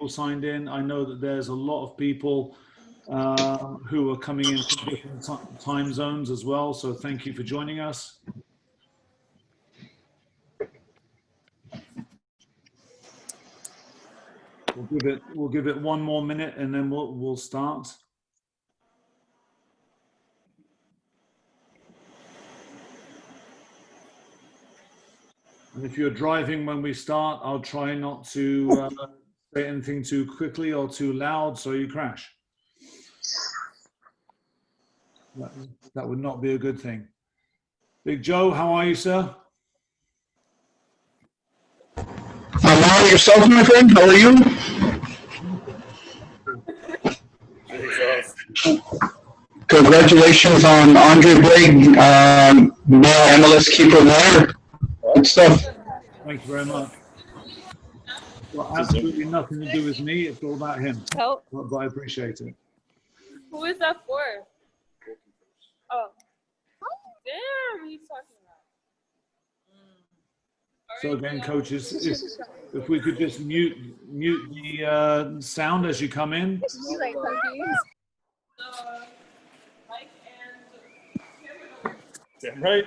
people signed in. I know that there's a lot of people who are coming in from different time zones as well. So thank you for joining us. We'll give it one more minute and then we'll start. And if you're driving when we start, I'll try not to say anything too quickly or too loud so you crash. That would not be a good thing. Big Joe, how are you, sir? I'm well. Yourself, my friend? How are you? Congratulations on Andre Blake, MLS keeper there. Good stuff. Thank you very much. Well, absolutely nothing to do with me. It's all about him. Oh. But I appreciate it. Who is that for? Oh. Damn, he's talking about. So again, coaches, if we could just mute the sound as you come in. You like cookies? Damn right.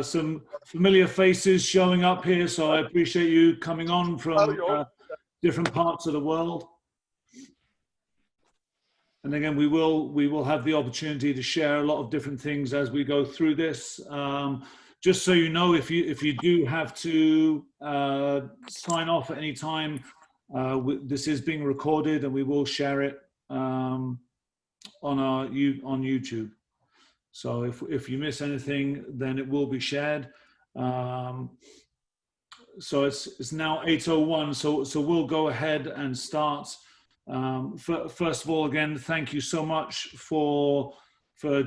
Some familiar faces showing up here, so I appreciate you coming on from different parts of the world. And again, we will have the opportunity to share a lot of different things as we go through this. Just so you know, if you do have to sign off at any time, this is being recorded and we will share it on YouTube. So if you miss anything, then it will be shared. So it's now 8:01. So we'll go ahead and start. First of all, again, thank you so much for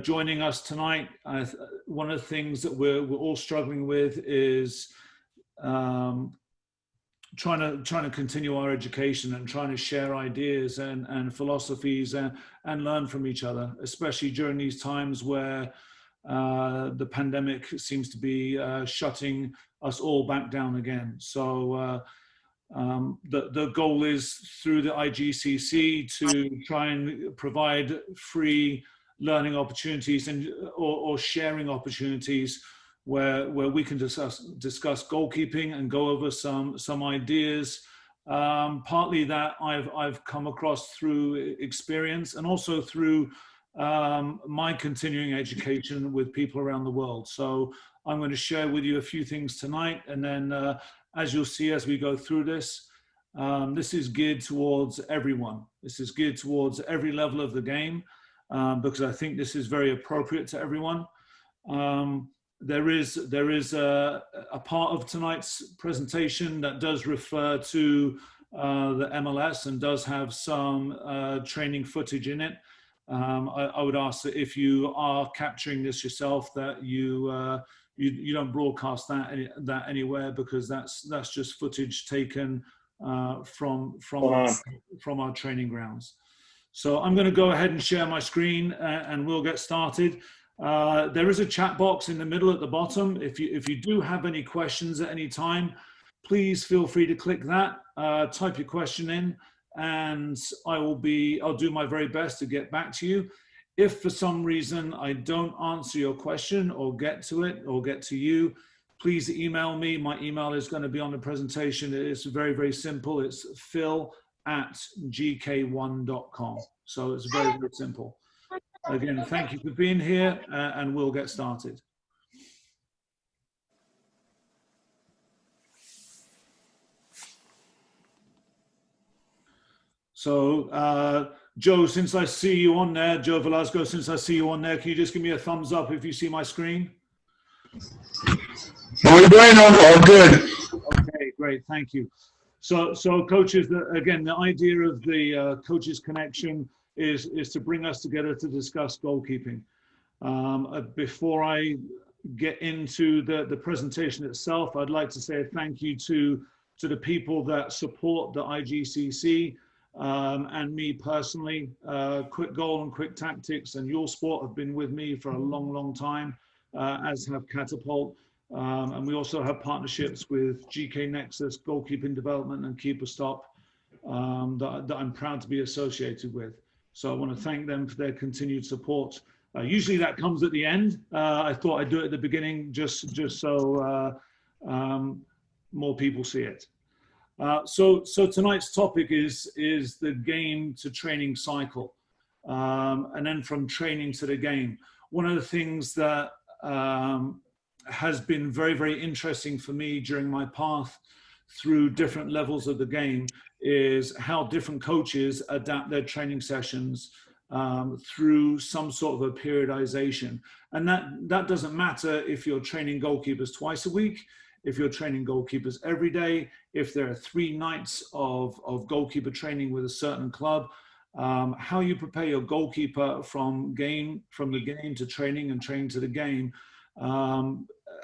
joining us tonight. One of the things that we're all struggling with is trying to continue our education and trying to share ideas and philosophies and learn from each other, especially during these times where the pandemic seems to be shutting us all back down again. So the goal is through the IGCC to try and provide free learning opportunities or sharing opportunities where we can discuss goalkeeping and go over some ideas, partly that I've come across through experience and also through my continuing education with people around the world. So I'm going to share with you a few things tonight, and then as you'll see as we go through this, this is geared towards everyone. This is geared towards every level of the game, because I think this is very appropriate to everyone. There is a part of tonight's presentation that does refer to the MLS and does have some training footage in it. I would ask that if you are capturing this yourself, that you don't broadcast that anywhere, because that's just footage taken from our training grounds. So I'm going to go ahead and share my screen and we'll get started. There is a chat box in the middle at the bottom. If you do have any questions at any time, please feel free to click that, type your question in, and I'll do my very best to get back to you. If for some reason I don't answer your question or get to it or get to you, please email me. My email is going to be on the presentation. It's very, very simple. It's phil@gk1.com. So it's very, very simple. Again, thank you for being here, and we'll get started. So, Joe, since I see you on there, Joe Velasco, since I see you on there, can you just give me a thumbs up if you see my screen? Muy bueno, all good. Okay, great, thank you. So coaches, again, the idea of the Coaches Connection is to bring us together to discuss goalkeeping. Before I get into the presentation itself, I'd like to say a thank you to the people that support the IGCC and me personally. Quick Goal and Quick Tactics and Your Sport have been with me for a long, long time, as have Catapult. And we also have partnerships with GK Nexus, Goalkeeping Development, and Keeper Stop that I'm proud to be associated with. So I want to thank them for their continued support. Usually that comes at the end. I thought I'd do it at the beginning just so more people see it. So tonight's topic is the game to training cycle, and then from training to the game. One of the things that has been very, very interesting for me during my path through different levels of the game is how different coaches adapt their training sessions through some sort of a periodization. And that doesn't matter if you're training goalkeepers twice a week, if you're training goalkeepers every day, if there are 3 nights of goalkeeper training with a certain club. How you prepare your goalkeeper from the game to training and training to the game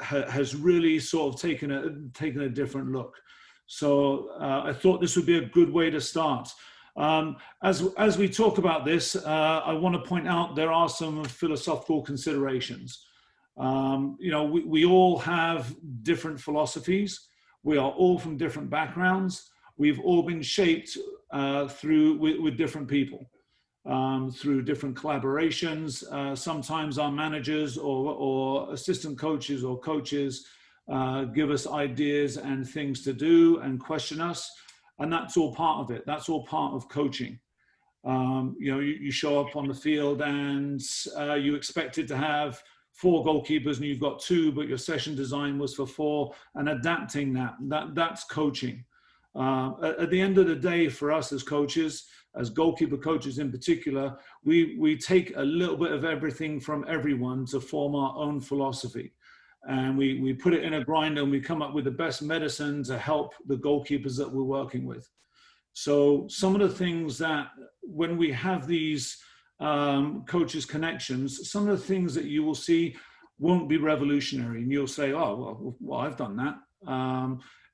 has really sort of taken a different look. So I thought this would be a good way to start. As we talk about this, I want to point out there are some philosophical considerations. You know, we all have different philosophies. We are all from different backgrounds. We've all been shaped with different people, through different collaborations. Sometimes our managers or assistant coaches or coaches give us ideas and things to do and question us. And that's all part of it. That's all part of coaching. You know, you show up on the field and you expected to have 4 goalkeepers and you've got 2, but your session design was for 4, and adapting that's coaching. At the end of the day, for us as coaches, as goalkeeper coaches in particular, we take a little bit of everything from everyone to form our own philosophy. And we put it in a grinder and we come up with the best medicine to help the goalkeepers that we're working with. So some of the things that when we have these coaches connections, some of the things that you will see won't be revolutionary, and you'll say, oh, well I've done that.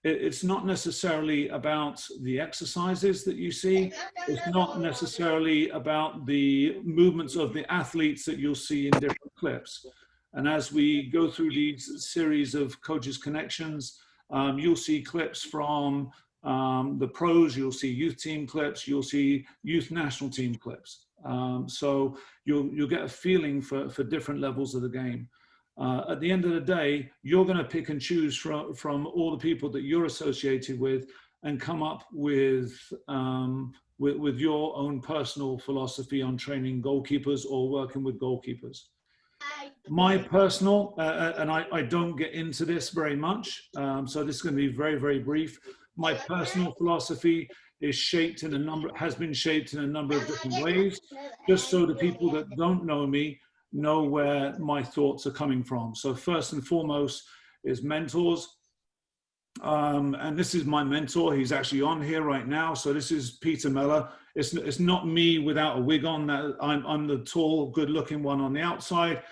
It's not necessarily about the exercises that you see. It's not necessarily about the movements of the athletes that you'll see in different clips. And as we go through these series of coaches connections, you'll see clips from the pros, you'll see youth team clips, you'll see youth national team clips. So you'll get a feeling for different levels of the game. At the end of the day, you're going to pick and choose from all the people that you're associated with and come up with your own personal philosophy on training goalkeepers or working with goalkeepers. My personal, and I don't get into this very much, so this is going to be very, very brief. My personal philosophy is has been shaped in a number of different ways, just so the people that don't know me know where my thoughts are coming from. So first and foremost is mentors. And this is my mentor. He's actually on here right now. So this is Peter Meller. It's not me without a wig on. I'm the tall, good-looking one on the outside.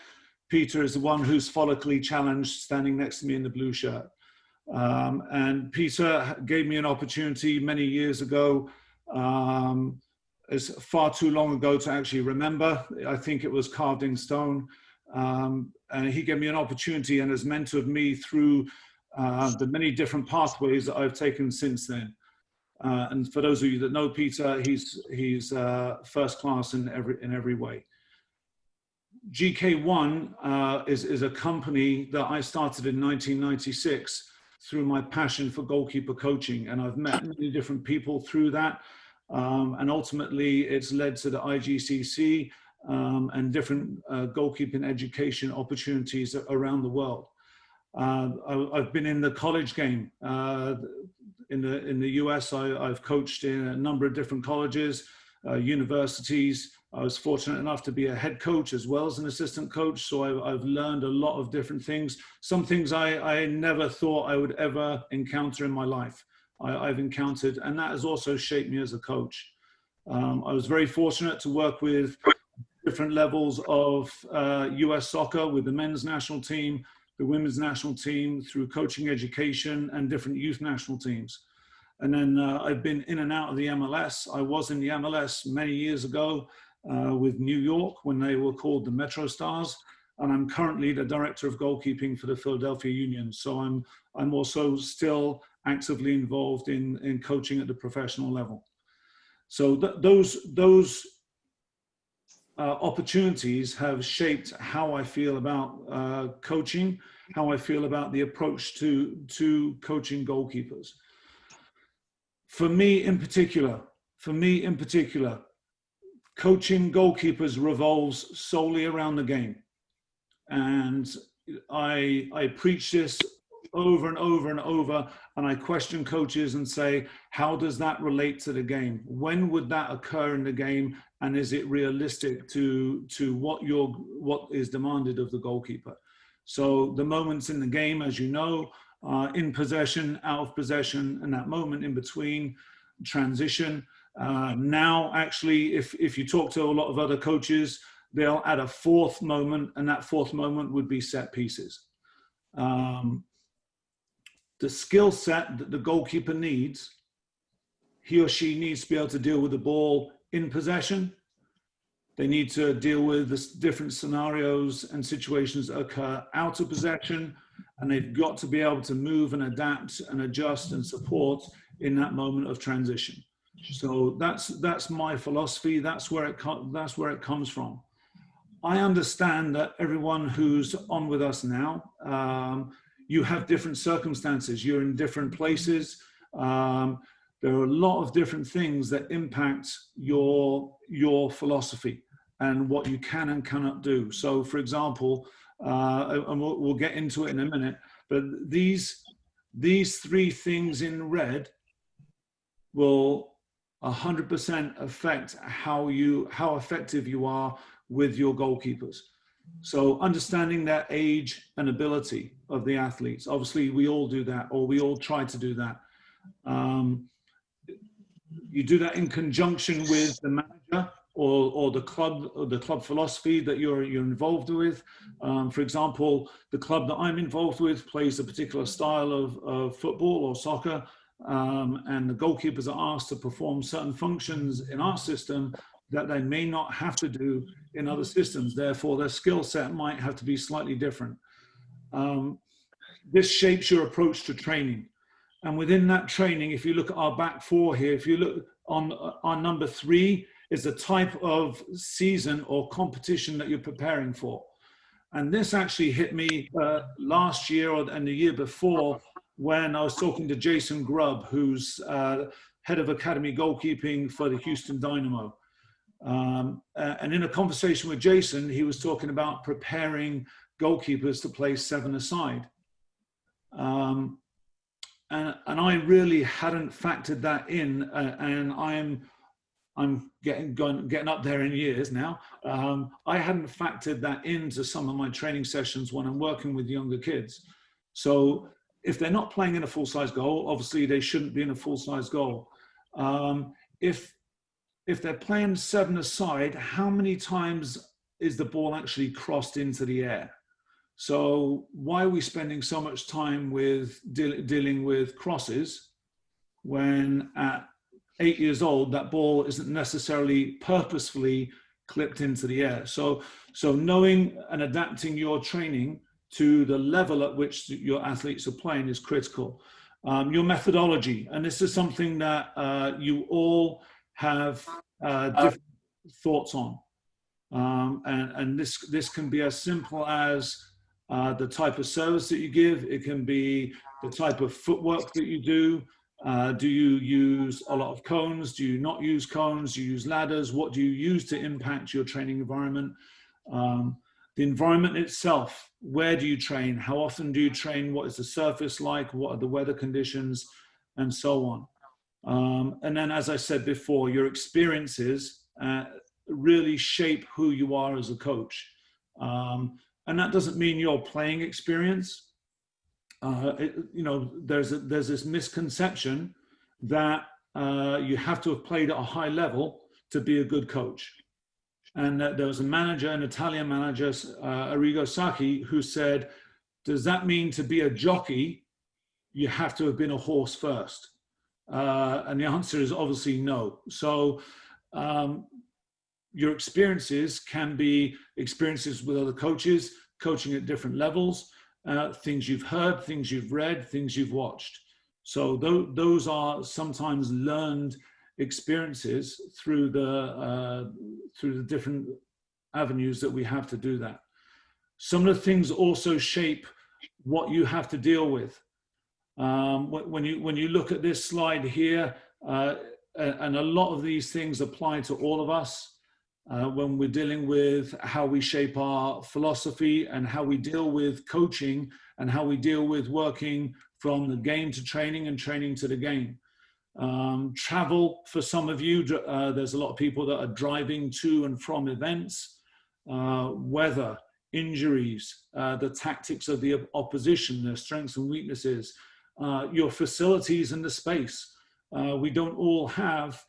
Peter is the one who's follically challenged, standing next to me in the blue shirt. And Peter gave me an opportunity many years ago. It's far too long ago to actually remember. I think it was carved in stone. And he gave me an opportunity and has mentored me through the many different pathways that I've taken since then. And for those of you that know Peter, he's first class in every way. GK1 is a company that I started in 1996 through my passion for goalkeeper coaching, and I've met many different people through that, and ultimately it's led to the IGCC and different goalkeeping education opportunities around the world. I've been in the college game. In the US, I've coached in a number of different colleges, universities. I was fortunate enough to be a head coach as well as an assistant coach. So I've learned a lot of different things. Some things I never thought I would ever encounter in my life. I've encountered, and that has also shaped me as a coach. I was very fortunate to work with different levels of US soccer with the men's national team, the women's national team, through coaching education and different youth national teams. And then I've been in and out of the MLS. I was in the MLS many years ago with New York when they were called the Metro Stars. and I'm currently the director of goalkeeping for the Philadelphia Union. So I'm also still actively involved in coaching at the professional level. So those opportunities have shaped how I feel about coaching, how I feel about the approach to coaching goalkeepers. For me in particular, coaching goalkeepers revolves solely around the game. And I preach this over and over and over, and I question coaches and say, how does that relate to the game? When would that occur in the game? And is it realistic to what is demanded of the goalkeeper? So the moments in the game, as you know, in possession, out of possession, and that moment in between, transition. Now, actually, if you talk to a lot of other coaches, they'll add a fourth moment, and that fourth moment would be set pieces. The skill set that the goalkeeper needs, he or she needs to be able to deal with the ball in possession. They need to deal with the different scenarios and situations that occur out of possession, and they've got to be able to move and adapt and adjust and support in that moment of transition. So that's my philosophy. That's where it comes from. I understand that everyone who's on with us now, you have different circumstances. You're in different places. There are a lot of different things that impact your philosophy and what you can and cannot do. So, for example, and we'll get into it in a minute, but these three things in red will 100% affect how effective you are with your goalkeepers. So understanding their age and ability of the athletes. Obviously, we all do that, or we all try to do that. You do that in conjunction with the manager or the club philosophy that you're involved with. For example, the club that I'm involved with plays a particular style of football or soccer, and the goalkeepers are asked to perform certain functions in our system that they may not have to do in other systems. Therefore, their skill set might have to be slightly different. This shapes your approach to training. And within that training, if you look at our back four here, if you look on number 3, is the type of season or competition that you're preparing for. And this actually hit me last year and the year before when I was talking to Jason Grubb, who's head of academy goalkeeping for the Houston Dynamo. And in a conversation with Jason, he was talking about preparing goalkeepers to play 7-a-side. And I really hadn't factored that in, and I'm getting up there in years now. I hadn't factored that into some of my training sessions when I'm working with younger kids. So if they're not playing in a full-size goal, obviously they shouldn't be in a full-size goal. If they're playing 7-a-side, how many times is the ball actually crossed into the air? So why are we spending so much time with dealing with crosses when at 8 years old, that ball isn't necessarily purposefully clipped into the air? So knowing and adapting your training to the level at which your athletes are playing is critical. Your methodology, and this is something that you all have different thoughts on. And this can be as simple as the type of service that you give. It can be the type of footwork that you do. Do you use a lot of cones? Do you not use cones? Do you use ladders? What do you use to impact your training environment? The environment itself, where do you train? How often do you train? What is the surface like? What are the weather conditions? And so on. And then, as I said before, your experiences really shape who you are as a coach. And that doesn't mean your playing experience. There's this misconception that you have to have played at a high level to be a good coach. And there was a manager, an Italian manager, Arrigo Sacchi, who said, does that mean to be a jockey, you have to have been a horse first? And the answer is obviously no. So your experiences can be experiences with other coaches. coaching at different levels, things you've heard, things you've read, things you've watched. So those are sometimes learned experiences through the different avenues that we have to do that. Some of the things also shape what you have to deal with. When you look at this slide here, and a lot of these things apply to all of us when we're dealing with how we shape our philosophy and how we deal with coaching and how we deal with working from the game to training and training to the game. Travel, for some of you, there's a lot of people that are driving to and from events, weather, injuries, the tactics of the opposition, their strengths and weaknesses, your facilities and the space. We don't all have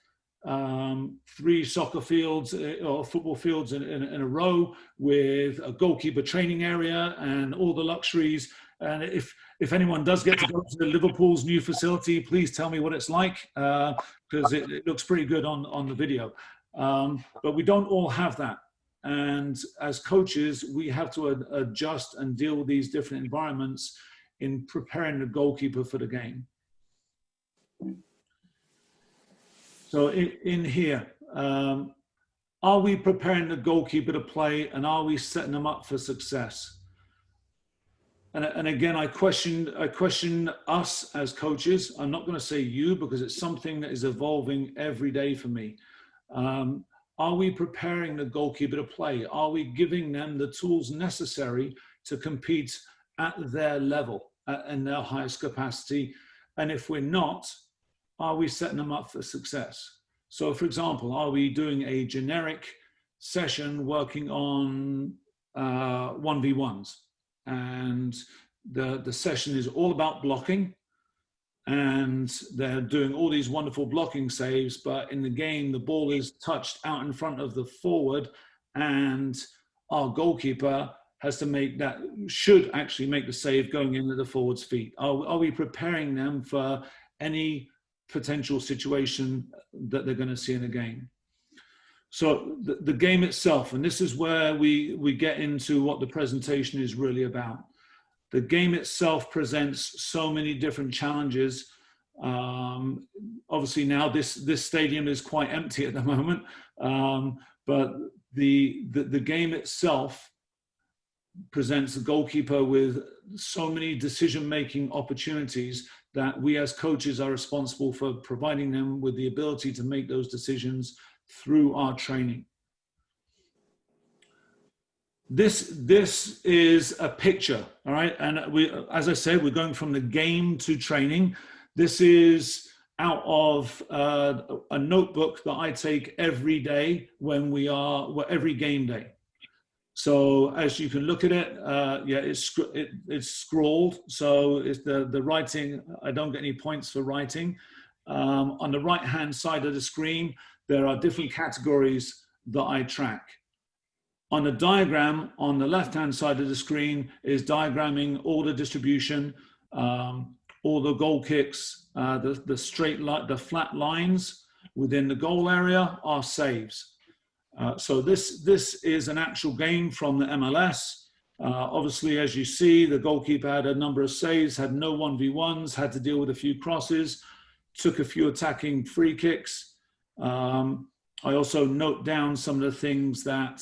3 soccer fields or football fields in a row with a goalkeeper training area and all the luxuries. And if anyone does get to go to Liverpool's new facility, please tell me what it's like, because it looks pretty good on the video. But we don't all have that. And as coaches, we have to adjust and deal with these different environments in preparing the goalkeeper for the game. So in here, are we preparing the goalkeeper to play, and are we setting them up for success? And again, I question us as coaches. I'm not going to say you, because it's something that is evolving every day for me. Are we preparing the goalkeeper to play? Are we giving them the tools necessary to compete at their level and their highest capacity? And if we're not, are we setting them up for success? So, for example, are we doing a generic session working on 1v1s? And the session is all about blocking, and they're doing all these wonderful blocking saves, but in the game, the ball is touched out in front of the forward, and our goalkeeper has to make that, should actually make the save going into the forward's feet. Are we preparing them for any potential situation that they're going to see in the game? So the game itself, and this is where we get into what the presentation is really about. The game itself presents so many different challenges. Obviously now this stadium is quite empty at the moment, but the game itself presents the goalkeeper with so many decision-making opportunities that we as coaches are responsible for providing them with the ability to make those decisions through our training. This is a picture, all right? And as I said, we're going from the game to training. This is out of a notebook that I take every day every game day. So as you can look at it, yeah, it's scrawled. So it's the writing, I don't get any points for writing. On the right-hand side of the screen, there are different categories that I track. On the diagram, on the left-hand side of the screen is diagramming all the distribution, all the goal kicks, the straight line, the flat lines within the goal area are saves. So this is an actual game from the MLS. Obviously, as you see, the goalkeeper had a number of saves, had no 1v1s, had to deal with a few crosses, took a few attacking free kicks. I also note down some of the things that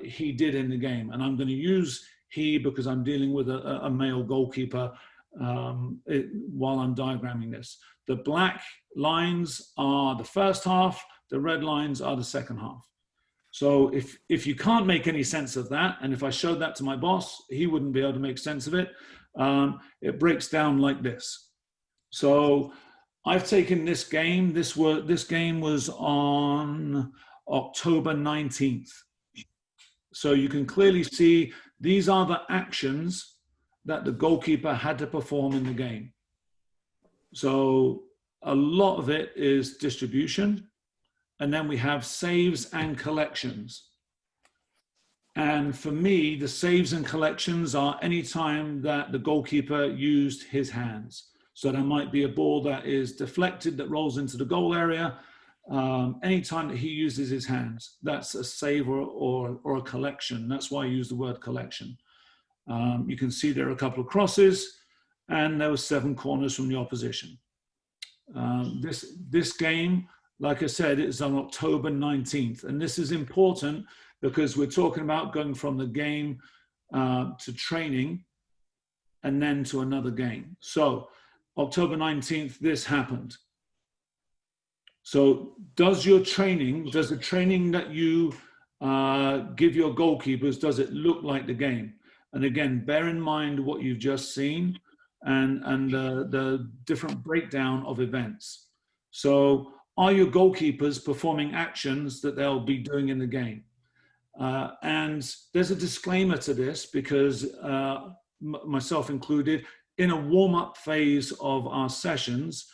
he did in the game. And I'm going to use he because I'm dealing with a male goalkeeper while I'm diagramming this. The black lines are the first half, the red lines are the second half. So if you can't make any sense of that, and if I showed that to my boss, he wouldn't be able to make sense of it. It breaks down like this. So I've taken this game. This game was on October 19th. So you can clearly see these are the actions that the goalkeeper had to perform in the game. So a lot of it is distribution. And then we have saves and collections. And for me, the saves and collections are any time that the goalkeeper used his hands. So there might be a ball that is deflected that rolls into the goal area. Anytime that he uses his hands, that's a save or a collection. That's why I use the word collection. You can see there are a couple of crosses, and there were 7 corners from the opposition. This game, like I said, is on October 19th. And this is important because we're talking about going from the game to training and then to another game. So October 19th, this happened. So does the training that you give your goalkeepers, does it look like the game? And again, bear in mind what you've just seen and the different breakdown of events. So are your goalkeepers performing actions that they'll be doing in the game? And there's a disclaimer to this because myself included, in a warm-up phase of our sessions,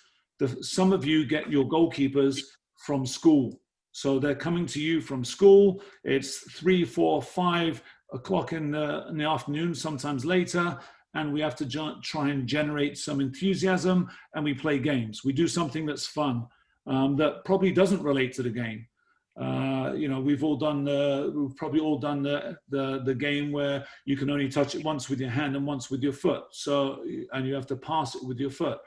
some of you get your goalkeepers from school. So they're coming to you from school. It's 3, 4, 5 o'clock in the afternoon, sometimes later, and we have to try and generate some enthusiasm, and we play games. We do something that's fun, that probably doesn't relate to the game. You know, we've probably all done the game where you can only touch it once with your hand and once with your foot. So, and you have to pass it with your foot.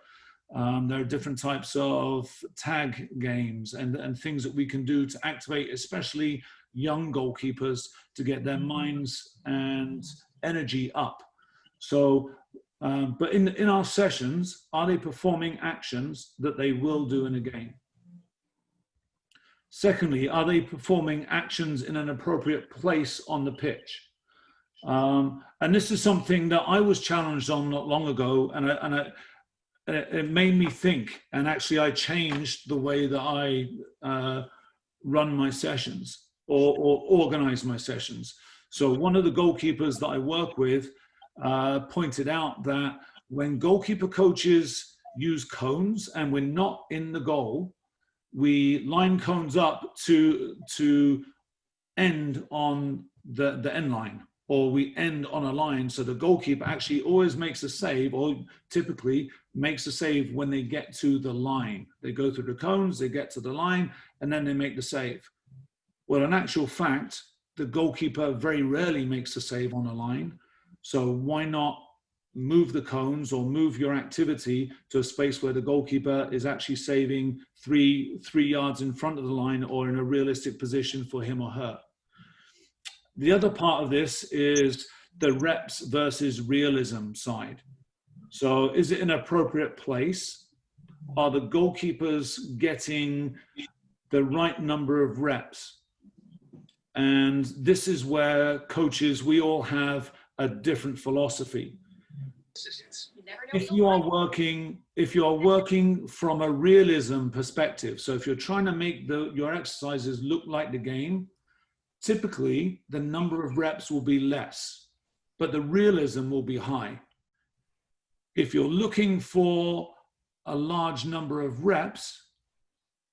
There are different types of tag games and things that we can do to activate, especially young goalkeepers, to get their minds and energy up. So, but in our sessions, are they performing actions that they will do in a game? Secondly, are they performing actions in an appropriate place on the pitch? And this is something that I was challenged on not long ago, and it made me think, and actually I changed the way that I run my sessions or organize my sessions. So one of the goalkeepers that I work with pointed out that when goalkeeper coaches use cones and we're not in the goal, we line cones up to end on the end line, or we end on a line. So the goalkeeper actually always makes a save, or typically makes a save when they get to the line. They go through the cones, they get to the line, and then they make the save. Well, in actual fact, the goalkeeper very rarely makes a save on a line. So why not move the cones or move your activity to a space where the goalkeeper is actually saving 3 yards in front of the line or in a realistic position for him or her. The other part of this is the reps versus realism side. So is it an appropriate place? Are the goalkeepers getting the right number of reps? And this is where coaches, we all have a different philosophy. If you are working from a realism perspective, so if you're trying to make your exercises look like the game, typically the number of reps will be less, but the realism will be high. If you're looking for a large number of reps,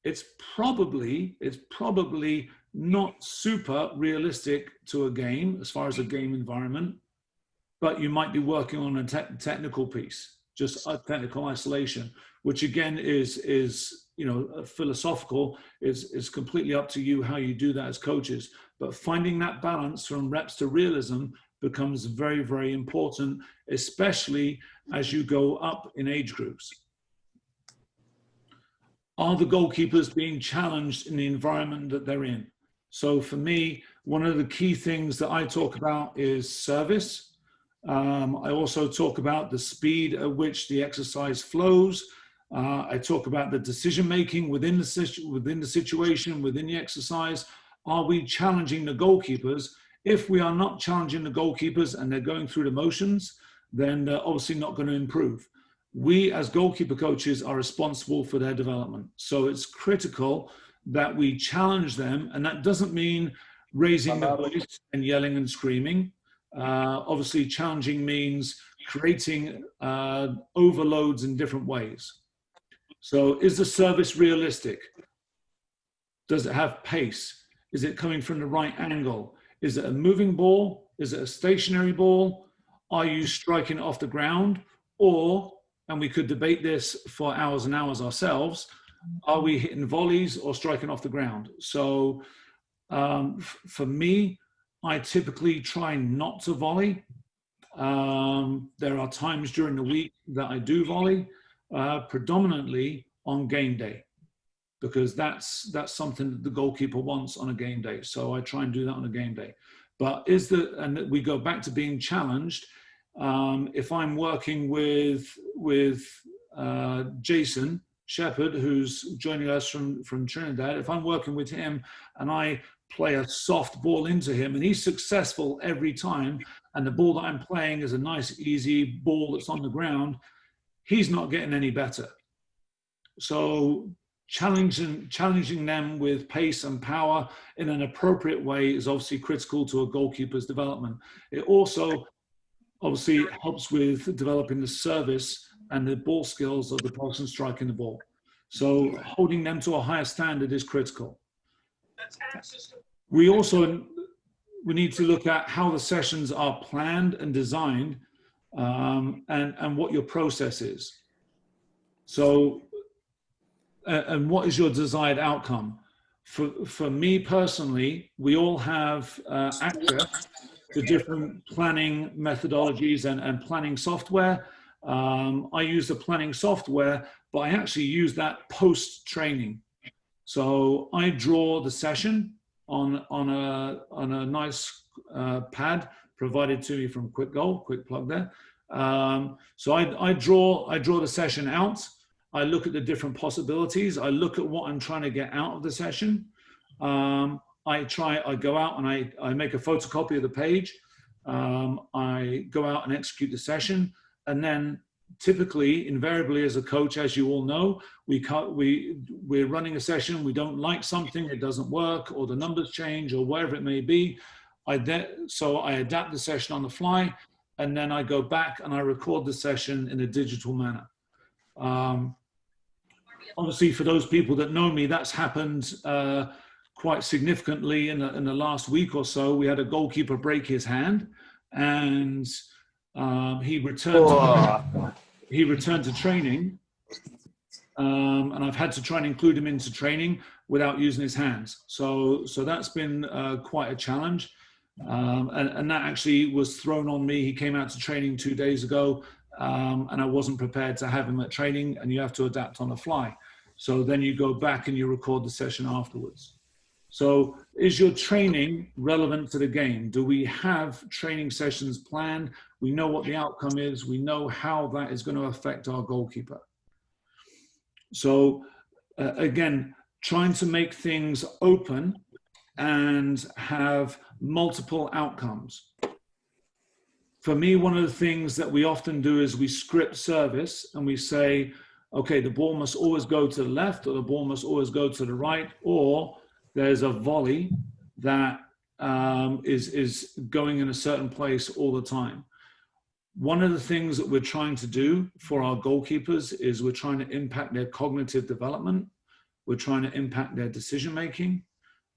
it's probably not super realistic to a game as far as a game environment, but you might be working on a technical piece, just a technical isolation, which again is you know, philosophical. Is completely up to you how you do that as coaches. But finding that balance from reps to realism becomes very, very important, especially as you go up in age groups. Are the goalkeepers being challenged in the environment that they're in? So for me, one of the key things that I talk about is service. I also talk about the speed at which the exercise flows. I talk about the decision-making within the situation, within the exercise. Are we challenging the goalkeepers? If we are not challenging the goalkeepers and they're going through the motions, then they're obviously not going to improve. We as goalkeeper coaches are responsible for their development. So it's critical that we challenge them, and that doesn't mean raising the voice and yelling and screaming. Obviously, challenging means creating overloads in different ways. So is the service realistic? Does it have pace? Is it coming from the right angle? Is it a moving ball? Is it a stationary ball? Are you striking it off the ground? Or, and we could debate this for hours and hours ourselves, are we hitting volleys or striking off the ground? So for me, I typically try not to volley. There are times during the week that I do volley, predominantly on game day, because that's something that the goalkeeper wants on a game day. So I try and do that on a game day. But and we go back to being challenged. If I'm working with Jason Shepherd, who's joining us from Trinidad, if I'm working with him and I play a soft ball into him and he's successful every time, and the ball that I'm playing is a nice, easy ball that's on the ground, he's not getting any better. So challenging them with pace and power in an appropriate way is obviously critical to a goalkeeper's development. It also obviously helps with developing the service and the ball skills of the person striking the ball. So holding them to a higher standard is critical. We need to look at how the sessions are planned and designed, and what your process is. So, and what is your desired outcome? For me personally, we all have access to different planning methodologies and planning software. I use the planning software, but I actually use that post-training. So I draw the session on a nice pad provided to me from Quick Goal, quick plug there. So I draw the session out. I look at the different possibilities. I look at what I'm trying to get out of the session. I go out and I make a photocopy of the page. I go out and execute the session, and then typically, invariably, as a coach, as you all know, we're running a session, we don't like something, it doesn't work, or the numbers change, or whatever it may be. So I adapt the session on the fly, and then I go back and I record the session in a digital manner. Obviously, for those people that know me, that's happened quite significantly in the last week or so. We had a goalkeeper break his hand, and he returned to training, and I've had to try and include him into training without using his hands. So that's been quite a challenge, and that actually was thrown on me. He came out to training 2 days ago, and I wasn't prepared to have him at training, and you have to adapt on the fly. So then you go back and you record the session afterwards. So is your training relevant to the game? Do we have training sessions planned? We know what the outcome is. We know how that is going to affect our goalkeeper. So again, trying to make things open and have multiple outcomes. For me, one of the things that we often do is we script service and we say, okay, the ball must always go to the left, or the ball must always go to the right, or there's a volley that is going in a certain place all the time. One of the things that we're trying to do for our goalkeepers is we're trying to impact their cognitive development. We're trying to impact their decision making.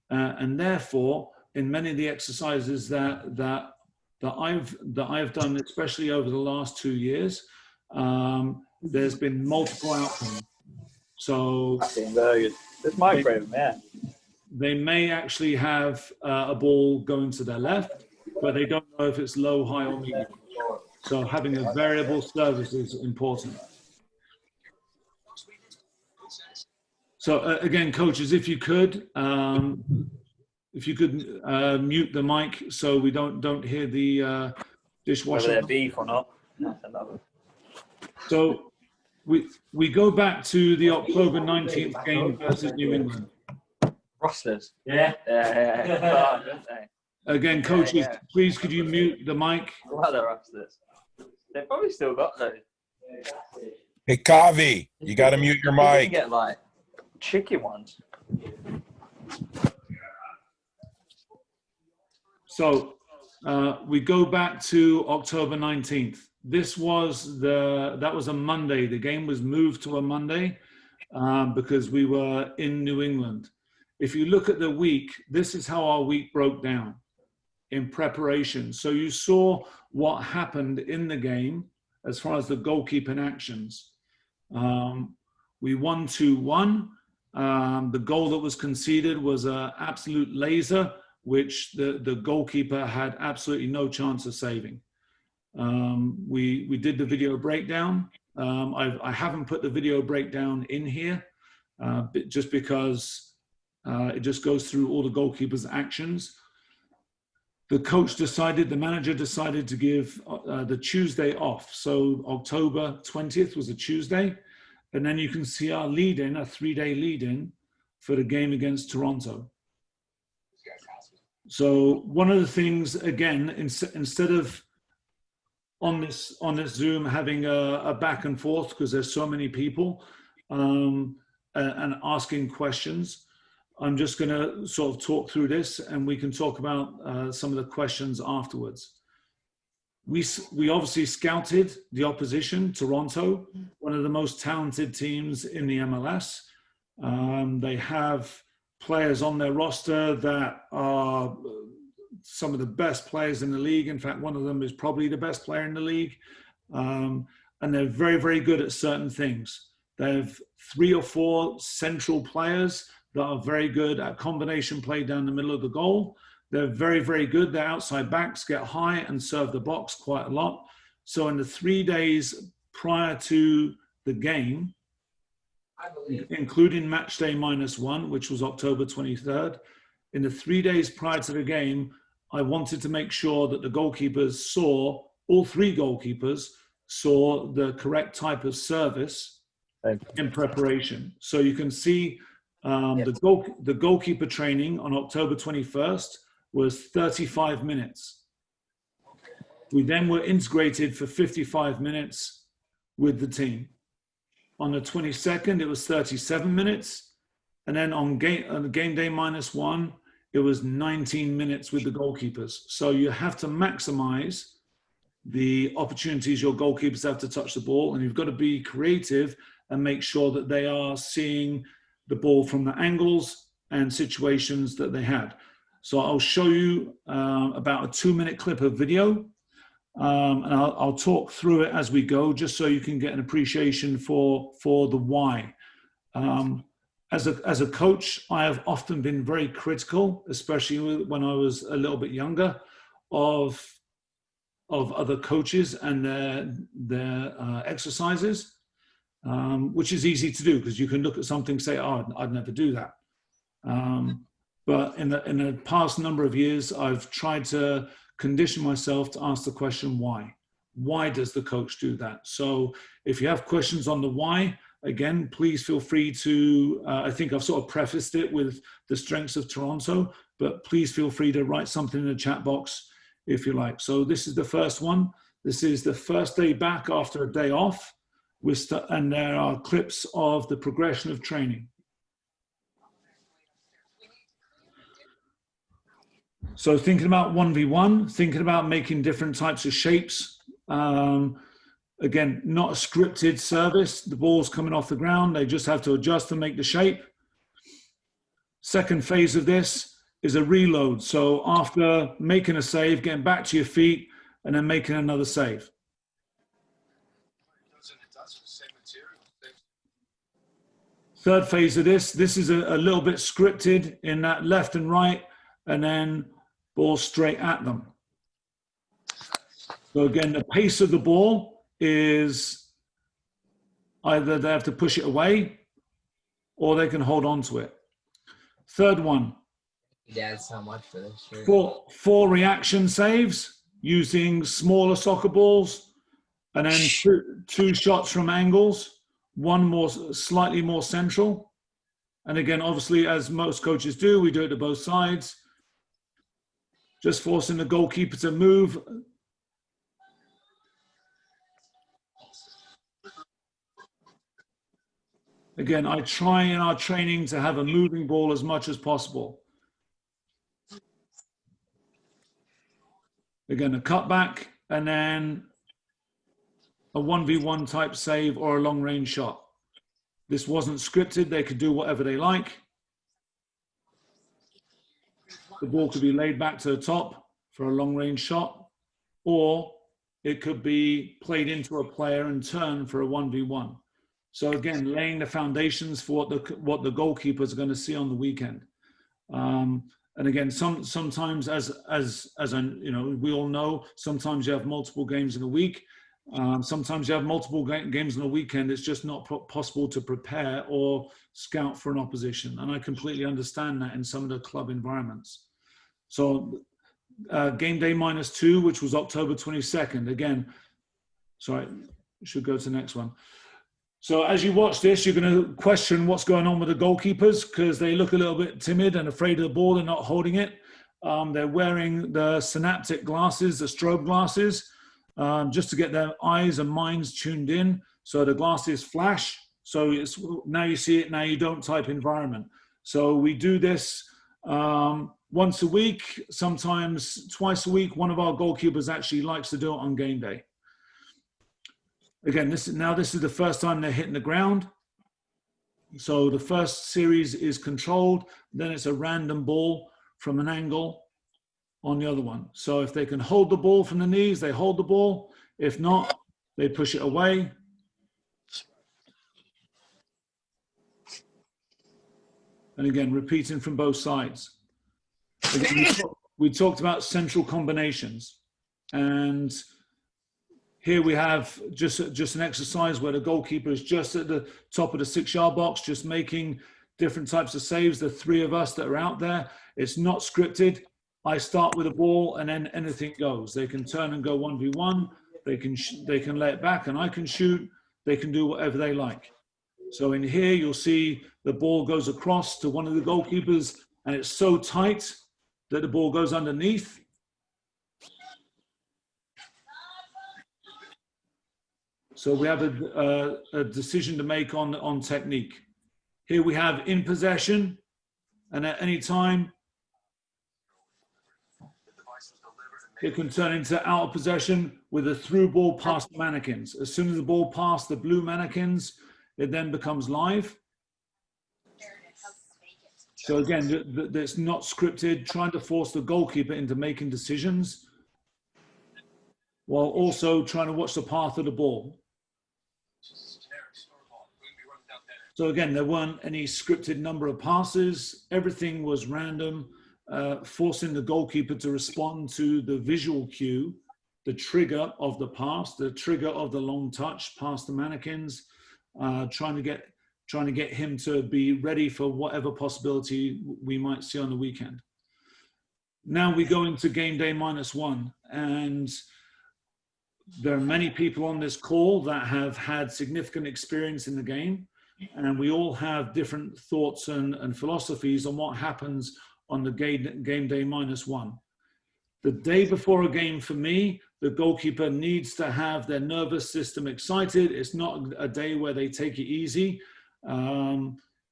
And therefore, in many of the exercises that I've done, especially over the last 2 years, there's been multiple outcomes. So this microphone, man. They may actually have a ball going to their left, but they don't know if it's low, high, or medium. So having a variable service is important. So again, coaches, if you could mute the mic so we don't hear the dishwasher. Whether they're beef or not. So we go back to the October 19th game versus New England. Rustlers. Yeah. Yeah. Again, coaches, please could you mute the mic? What are the rustlers? They've probably still got those. Hey, Kavi, you got to mute your mic. You get like chicken ones. So we go back to October 19th. That was a Monday. The game was moved to a Monday because we were in New England. If you look at the week, this is how our week broke down in preparation. So you saw what happened in the game as far as the goalkeeping actions. We won 2-1. The goal that was conceded was an absolute laser, which the goalkeeper had absolutely no chance of saving. We did the video breakdown. I haven't put the video breakdown in here just because it just goes through all the goalkeeper's actions. The coach decided, the manager decided to give the Tuesday off. So October 20th was a Tuesday. And then you can see our lead-in, a 3-day lead-in for the game against Toronto. So one of the things, again, instead of on this Zoom having a back and forth, because there's so many people and asking questions, I'm just going to sort of talk through this, and we can talk about some of the questions afterwards. We obviously scouted the opposition, Toronto, one of the most talented teams in the MLS. They have players on their roster that are some of the best players in the league. In fact, one of them is probably the best player in the league. And they're very, very good at certain things. They have 3 or 4 central players that are very good at combination play down the middle of the goal. They're very, very good. Their outside backs get high and serve the box quite a lot. So in the 3 days prior to the game, including match day -1, which was October 23rd, in the 3 days prior to the game, I wanted to make sure that the goalkeepers saw, all 3 goalkeepers saw the correct type of service in preparation. So you can see the goalkeeper training on October 21st was 35 minutes. We then were integrated for 55 minutes with the team. On the 22nd, it was 37 minutes. And then on game day -1, it was 19 minutes with the goalkeepers. So you have to maximize the opportunities your goalkeepers have to touch the ball, and you've got to be creative and make sure that they are seeing the ball from the angles and situations that they had. So I'll show you about a 2-minute clip of video, and I'll talk through it as we go, just so you can get an appreciation for the why. As a coach, I have often been very critical, especially when I was a little bit younger, of other coaches and their exercises, which is easy to do because you can look at something and say, oh, I'd never do that. But in the past number of years, I've tried to condition myself to ask the question, why? Why does the coach do that? So if you have questions on the why, again, please feel free to, I think I've sort of prefaced it with the strengths of Toronto, but please feel free to write something in the chat box if you like. So this is the first one. This is the first day back after a day off, and there are clips of the progression of training. So thinking about 1v1, thinking about making different types of shapes. Again, not a scripted service. The ball's coming off the ground. They just have to adjust and make the shape. Second phase of this is a reload. So after making a save, getting back to your feet and then making another save. Third phase of this is a little bit scripted in that left and right, and then ball straight at them. So again, the pace of the ball is either they have to push it away or they can hold on to it. Third one. Dad, so much for this shirt. Four reaction saves using smaller soccer balls, and then two shots from angles, one slightly more central. And again, obviously, as most coaches do, we do it to both sides. Just forcing the goalkeeper to move. Again, I try in our training to have a moving ball as much as possible. Again, a cutback, and then a 1v1 type save or a long range shot. This wasn't scripted. They could do whatever they like. The ball could be laid back to the top for a long range shot, or it could be played into a player and turned for a 1v1. So again, laying the foundations for what the goalkeepers are going to see on the weekend. And again, sometimes, as we all know, sometimes you have multiple games in a week. Sometimes you have multiple games on a weekend. It's just not possible to prepare or scout for an opposition. And I completely understand that in some of the club environments. So game day -2, which was October 22nd. Again, sorry, should go to the next one. So as you watch this, you're going to question what's going on with the goalkeepers because they look a little bit timid and afraid of the ball. They're not holding it. They're wearing the synaptic glasses, the strobe glasses, just to get their eyes and minds tuned in. So the glasses flash. So it's, now you see it, now you don't type environment. So we do this once a week, sometimes twice a week. One of our goalkeepers actually likes to do it on game day. Again, this is the first time they're hitting the ground. So the first series is controlled, then it's a random ball from an angle on the other one. So if they can hold the ball from the knees, they hold the ball. If not, they push it away. And again, repeating from both sides. Again, we talked about central combinations, and here we have just an exercise where the goalkeeper is just at the top of the 6-yard box, just making different types of saves. The 3 of us that are out there, it's not scripted. I start with a ball and then anything goes. They can turn and go 1v1. They can lay it back and I can shoot. They can do whatever they like. So in here, you'll see the ball goes across to one of the goalkeepers and it's so tight that the ball goes underneath. So we have a decision to make on technique. Here we have in possession, and at any time, it can turn into out of possession with a through ball past the mannequins. As soon as the ball passed the blue mannequins, it then becomes live. So again, that's not scripted, trying to force the goalkeeper into making decisions while also trying to watch the path of the ball. So again, there weren't any scripted number of passes. Everything was random, forcing the goalkeeper to respond to the visual cue, the trigger of the pass, the trigger of the long touch past the mannequins, trying to get him to be ready for whatever possibility we might see on the weekend. Now we go into game day -1, and there are many people on this call that have had significant experience in the game, and we all have different thoughts and philosophies on what happens on the game day -1. The day before a game, for me, the goalkeeper needs to have their nervous system excited. It's not a day where they take it easy.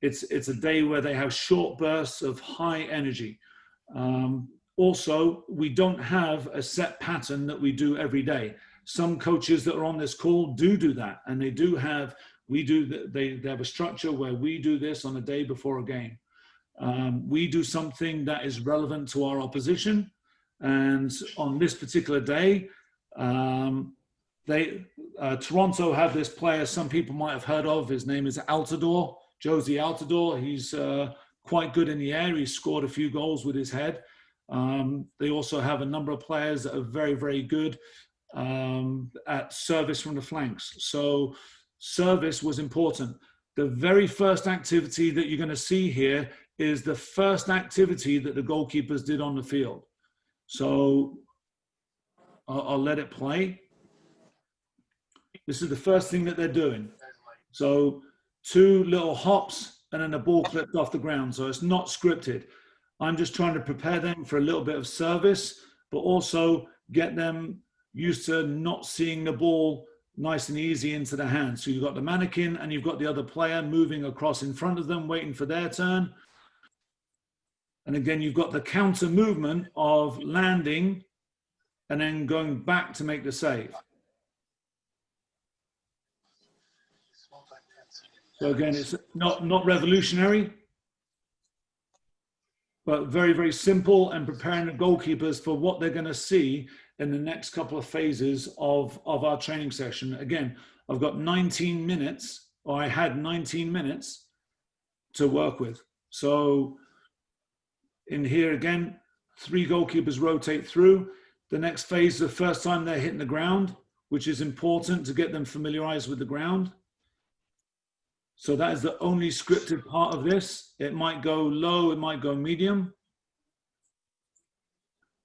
It's a day where they have short bursts of high energy. Also, we don't have a set pattern that we do every day. Some coaches that are on this call do that, and they have a structure where we do this on the day before a game. We do something that is relevant to our opposition, and on this particular day, Toronto have this player some people might have heard of. His name is Altidore, Josie Altidore. He's quite good in the air. He's scored a few goals with his head. They also have a number of players that are very, very good at service from the flanks. So service was important. The very first activity that you're going to see here is the first activity that the goalkeepers did on the field. So I'll let it play. This is the first thing that they're doing. So 2 little hops and then the ball clipped off the ground. So it's not scripted. I'm just trying to prepare them for a little bit of service, but also get them used to not seeing the ball nice and easy into the hand. So you've got the mannequin and you've got the other player moving across in front of them, waiting for their turn. And again, you've got the counter movement of landing and then going back to make the save. So again, it's not revolutionary, but very, very simple, and preparing the goalkeepers for what they're going to see in the next couple of phases of our training session. Again, I've got 19 minutes, or I had 19 minutes to work with. So In here again, 3 goalkeepers rotate through. The next phase is the first time they're hitting the ground, which is important to get them familiarized with the ground. So that is the only scripted part of this. It might go low, it might go medium.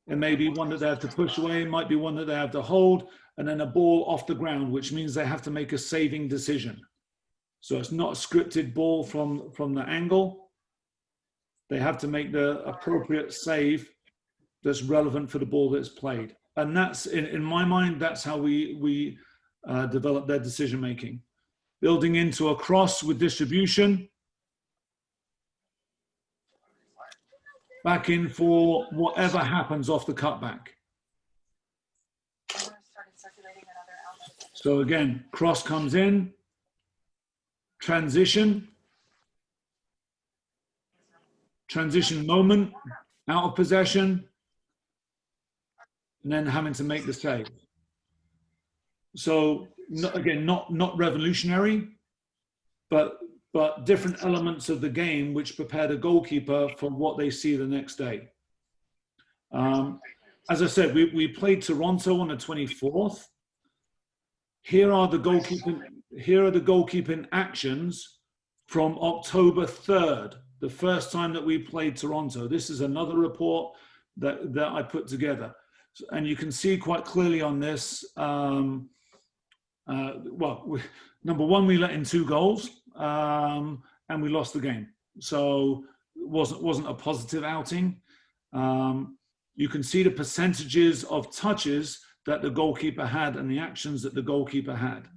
It may be one that they have to push away, it might be one that they have to hold, and then a ball off the ground, which means they have to make a saving decision. So it's not a scripted ball from the angle. They have to make the appropriate save that's relevant for the ball that's played. And that's, in my mind, that's how we develop their decision making. Building into a cross with distribution. Back in for whatever happens off the cutback. So again, cross comes in, transition moment, out of possession, and then having to make the save. So again, not revolutionary, but different elements of the game which prepare the goalkeeper for what they see the next day. As I said, we played Toronto on the 24th. Here are the goalkeeping actions from October 3rd, the first time that we played Toronto. This is another report that I put together. And you can see quite clearly on this, number one, we let in 2 goals. And we lost the game, so it wasn't a positive outing. You can see the percentages of touches that the goalkeeper had and the actions that the goalkeeper had.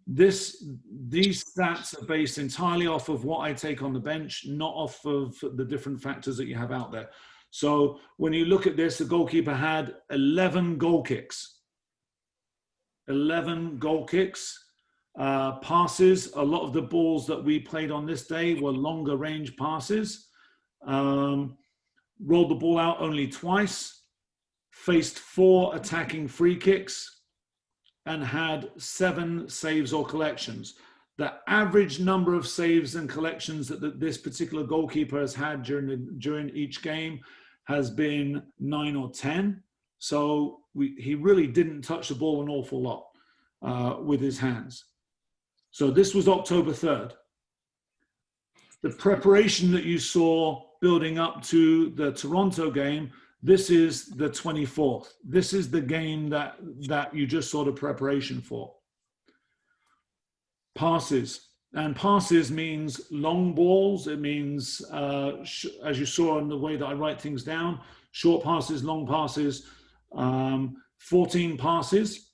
These stats are based entirely off of what I take on the bench, not off of the different factors that you have out there. So when you look at this, the goalkeeper had 11 goal kicks. 11 goal kicks. Passes, a lot of the balls that we played on this day were longer range passes. Rolled the ball out only twice, faced 4 attacking free kicks, and had 7 saves or collections. The average number of saves and collections that this particular goalkeeper has had during each game has been 9 or 10. So he really didn't touch the ball an awful lot with his hands. So this was October 3rd. The preparation that you saw building up to the Toronto game, this is the 24th. This is the game that you just saw the preparation for. Passes. And passes means long balls. It means, as you saw in the way that I write things down, short passes, long passes, 14 passes.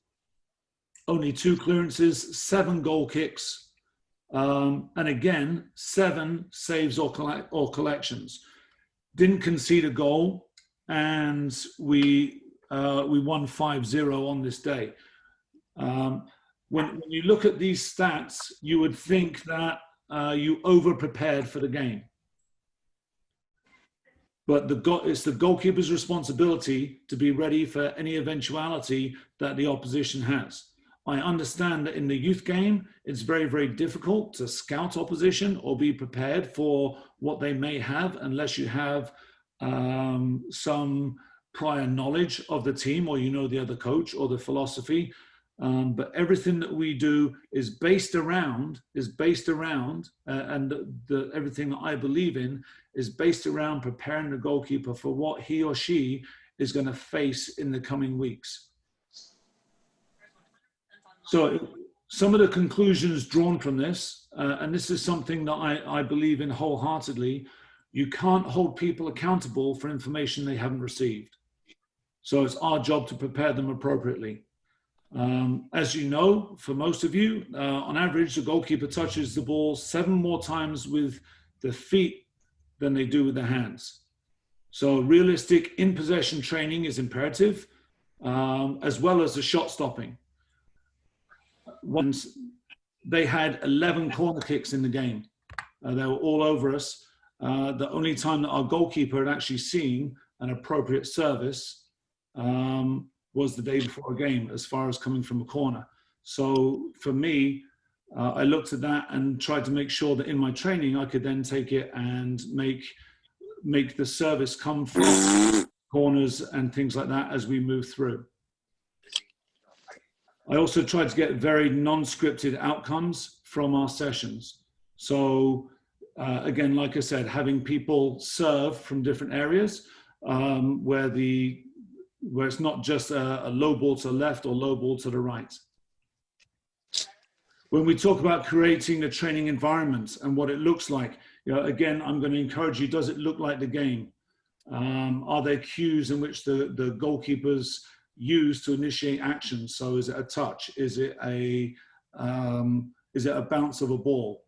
Only 2 clearances, 7 goal kicks, and again, 7 saves or collections. Didn't concede a goal, and we won 5-0 on this day. When you look at these stats, you would think that you over-prepared for the game. But it's the goalkeeper's responsibility to be ready for any eventuality that the opposition has. I understand that in the youth game, it's very, very difficult to scout opposition or be prepared for what they may have unless you have some prior knowledge of the team, or you know the other coach or the philosophy. But everything that we do is based around, and everything that I believe in is based around preparing the goalkeeper for what he or she is going to face in the coming weeks. So some of the conclusions drawn from this, and this is something that I believe in wholeheartedly, you can't hold people accountable for information they haven't received. So it's our job to prepare them appropriately. As you know, for most of you, on average, the goalkeeper touches the ball 7 more times with the feet than they do with the hands. So realistic in-possession training is imperative, as well as the shot stopping. Once they had 11 corner kicks in the game. They were all over us. The only time that our goalkeeper had actually seen an appropriate service was the day before a game, as far as coming from a corner. So for me, I looked at that and tried to make sure that in my training, I could then take it and make make the service come from corners and things like that as we move through. I also tried to get very non-scripted outcomes from our sessions. So again, like I said, having people serve from different areas where it's not just a low ball to the left or low ball to the right. When we talk about creating a training environment and what it looks like, again, I'm going to encourage you, does it look like the game? Are there cues in which the goalkeepers use to initiate action? So is it a touch? Is it a bounce of a ball?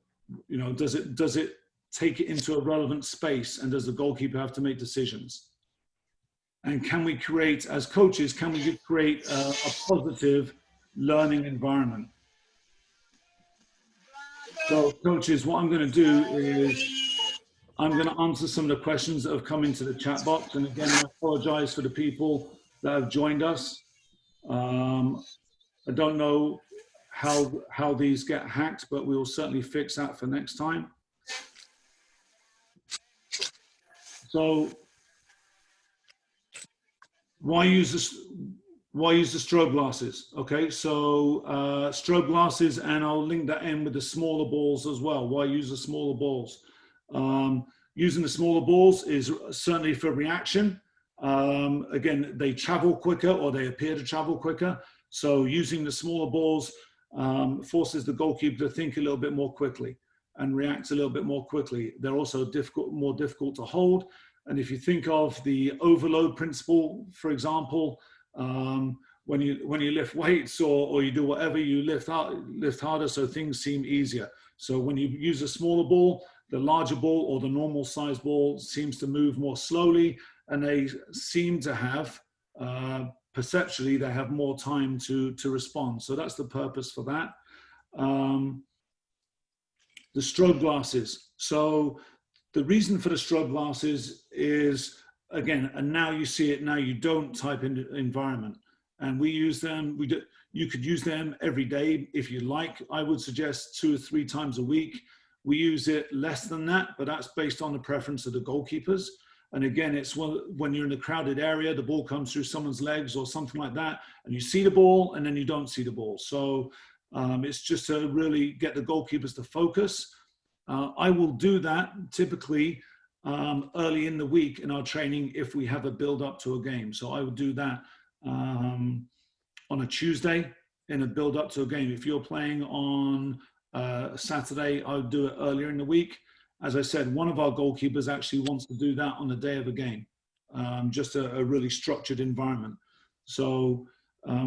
Does it take it into a relevant space, and does the goalkeeper have to make decisions? And can we create, as coaches, can we create a positive learning environment? So coaches, what I'm going to do is I'm going to answer some of the questions that have come into the chat box. And again, I apologize for the people that have joined us. I don't know how these get hacked, but we will certainly fix that for next time. So why use the strobe glasses? Okay, so strobe glasses, and I'll link that in with the smaller balls as well. Why use the smaller balls? Using the smaller balls is certainly for reaction. Again, they travel quicker, or they appear to travel quicker. So using the smaller balls forces the goalkeeper to think a little bit more quickly and react a little bit more quickly. They're also more difficult to hold. And if you think of the overload principle, for example, when you lift weights or you do whatever, you lift harder, so things seem easier. So when you use a smaller ball, the larger ball or the normal size ball seems to move more slowly, and they seem to have, perceptually, they have more time to respond. So that's the purpose for that. The strobe glasses. So the reason for the strobe glasses is, again, and now you see it, now you don't type in environment. And we use them, you could use them every day if you like. I would suggest 2 or 3 times a week. We use it less than that, but that's based on the preference of the goalkeepers. And again, it's when you're in a crowded area, the ball comes through someone's legs or something like that, and you see the ball and then you don't see the ball. So it's just to really get the goalkeepers to focus. I will do that typically early in the week in our training if we have a build up to a game. So I would do that on a Tuesday in a build up to a game. If you're playing on Saturday, I would do it earlier in the week. As I said, one of our goalkeepers actually wants to do that on the day of a game, just a really structured environment. So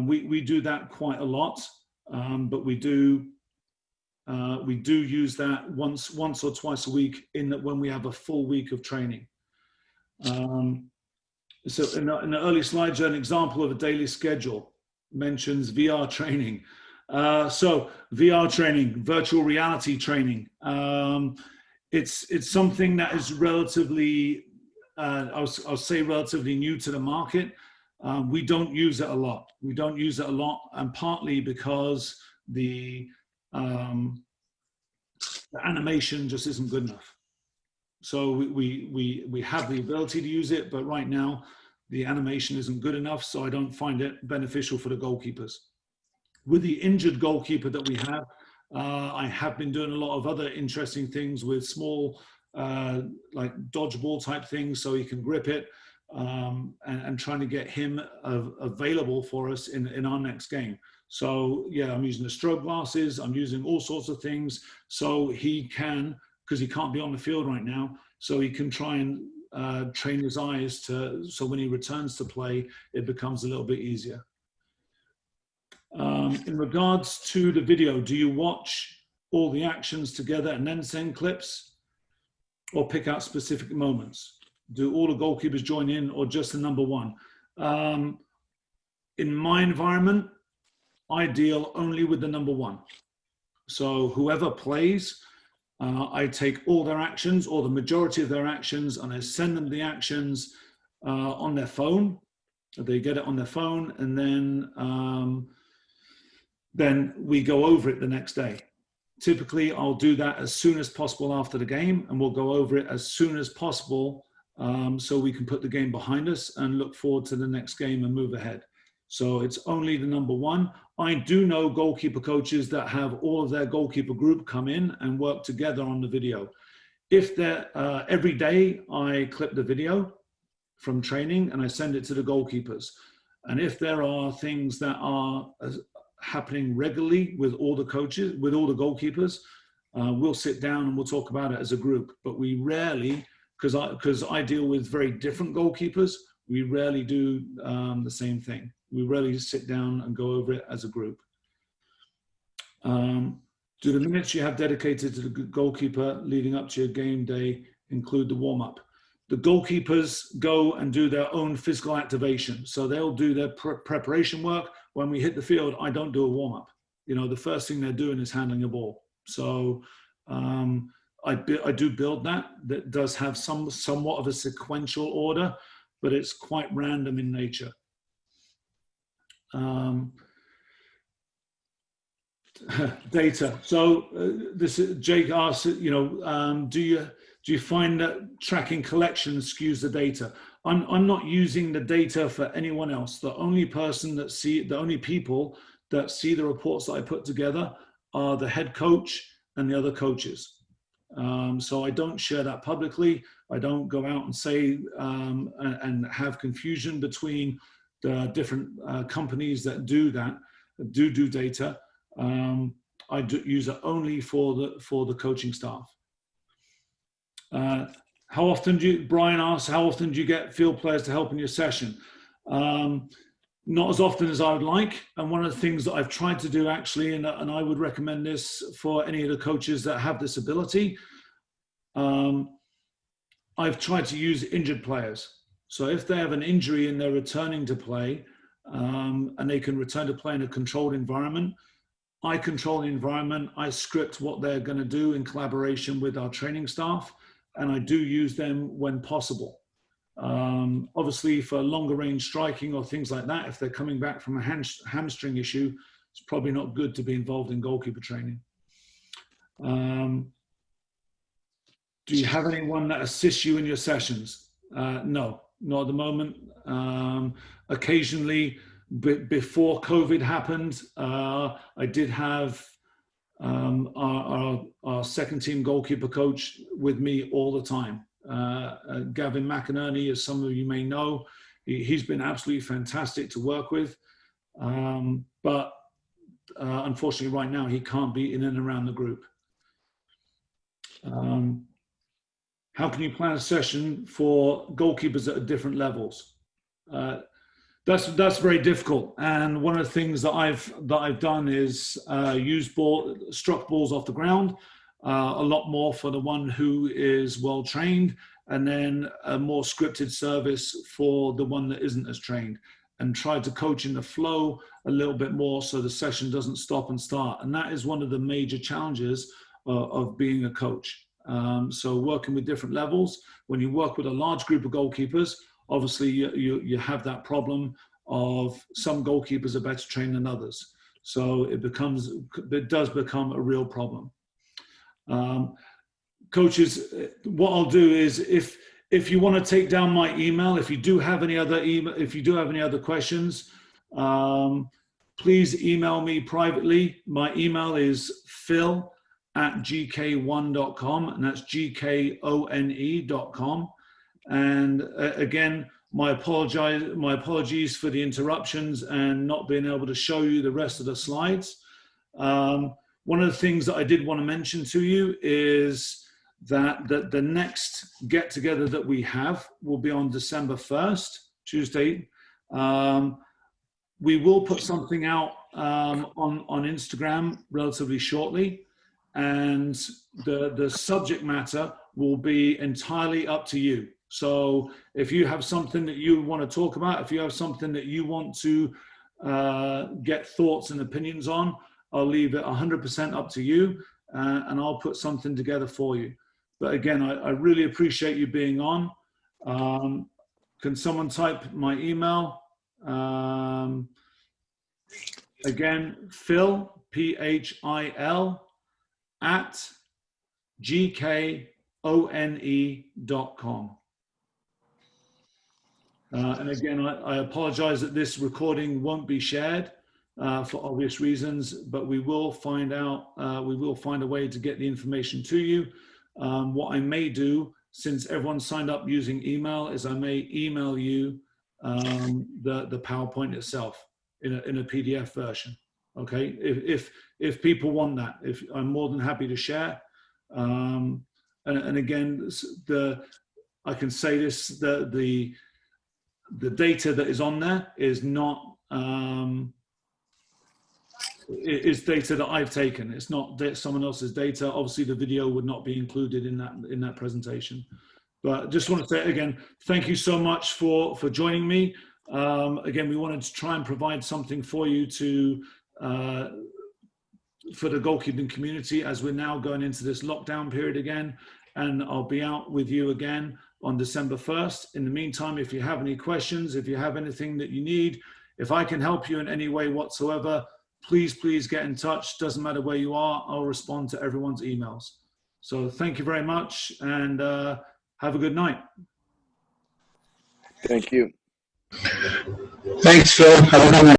we do that quite a lot, but we do use that once or twice a week when we have a full week of training. So in the early slides, an example of a daily schedule mentions VR training. So VR training, virtual reality training. It's something that is relatively, I'll say relatively new to the market. We don't use it a lot. We don't use it a lot, and partly because the animation just isn't good enough. So we have the ability to use it, but right now the animation isn't good enough, so I don't find it beneficial for the goalkeepers. With the injured goalkeeper that we have, I have been doing a lot of other interesting things with small, like dodgeball type things, so he can grip it, and trying to get him available for us in our next game. So yeah, I'm using the strobe glasses, I'm using all sorts of things, so he can, because he can't be on the field right now, so he can try and train his eyes so when he returns to play, it becomes a little bit easier. In regards to the video, do you watch all the actions together and then send clips, or pick out specific moments? Do all the goalkeepers join in, or just the number one? In my environment, I deal only with the number one. So whoever plays, I take all their actions, or the majority of their actions, and I send them the actions on their phone. They get it on their phone, and then we go over it the next day. Typically, I'll do that as soon as possible after the game, and we'll go over it as soon as possible so we can put the game behind us and look forward to the next game and move ahead. So it's only the number one. I do know goalkeeper coaches that have all of their goalkeeper group come in and work together on the video. If they're, every day I clip the video from training and I send it to the goalkeepers. And if there are things that are happening regularly with all the coaches, with all the goalkeepers, we'll sit down and we'll talk about it as a group. But we rarely, because I deal with very different goalkeepers, we rarely do the same thing. We rarely sit down and go over it as a group. Do the minutes you have dedicated to the goalkeeper leading up to your game day include the warm-up? The goalkeepers go and do their own physical activation. So they'll do their preparation work. When we hit the field, I don't do a warm-up. You know, the first thing they're doing is handling a ball. So I do build that. That does have somewhat of a sequential order, but it's quite random in nature. Data. So this Jake asks, you know, do you find that tracking collections skews the data? I'm not using the data for anyone else. The only people that see the reports that I put together are the head coach and the other coaches. So I don't share that publicly. I don't go out and say and have confusion between the different companies that do that, do data. I do use it only for the coaching staff. How often Brian asks, how often do you get field players to help in your session? Not as often as I would like. And one of the things that I've tried to do actually, and I would recommend this for any of the coaches that have this ability, I've tried to use injured players. So if they have an injury and they're returning to play, and they can return to play in a controlled environment, I control the environment, I script what they're going to do in collaboration with our training staff, and I do use them when possible. Obviously for longer range striking or things like that, if they're coming back from a hamstring issue, it's probably not good to be involved in goalkeeper training. Do you have anyone that assists you in your sessions? No, not at the moment. Occasionally, before COVID happened, I did have our second team goalkeeper coach with me all the time. Gavin McInerney, as some of you may know, he's been absolutely fantastic to work with. But unfortunately right now he can't be in and around the group. How can you plan a session for goalkeepers at different levels? That's very difficult. And one of the things that I've done is struck balls off the ground, a lot more for the one who is well trained, and then a more scripted service for the one that isn't as trained, and tried to coach in the flow a little bit more so the session doesn't stop and start. And that is one of the major challenges of being a coach. So working with different levels, when you work with a large group of goalkeepers, obviously you have that problem of some goalkeepers are better trained than others. So it does become a real problem. Coaches, what I'll do is if you want to take down my email, if you do have any other questions, please email me privately. My email is phil@gk1.com, and that's gkone.com. And again, my apologies for the interruptions and not being able to show you the rest of the slides. One of the things that I did want to mention to you is that the next get together that we have will be on December 1st, Tuesday. We will put something out on Instagram relatively shortly, and the subject matter will be entirely up to you. So if you have something that you want to talk about, if you have something that you want to get thoughts and opinions on, I'll leave it 100% up to you, and I'll put something together for you. But again, I really appreciate you being on. Can someone type my email? Again, Phil, P-H-I-L, @gkone.com. And again, I apologize that this recording won't be shared for obvious reasons, but we will find out, we will find a way to get the information to you. What I may do, since everyone signed up using email, is I may email you the PowerPoint itself in a PDF version. Okay, if people want that, I'm more than happy to share. And again, I can say this: the data that is on there is not is data that I've taken. It's not someone else's data. Obviously, the video would not be included in that presentation. But just want to say again, thank you so much for joining me. Again, we wanted to try and provide something for you for the goalkeeping community as we're now going into this lockdown period again. And I'll be out with you again on December 1st. In the meantime, if you have any questions, if you have anything that you need, if I can help you in any way whatsoever, please get in touch. Doesn't matter where you are, I'll respond to everyone's emails. So thank you very much, and have a good night. Thank you. Thanks, Phil. Have a good one.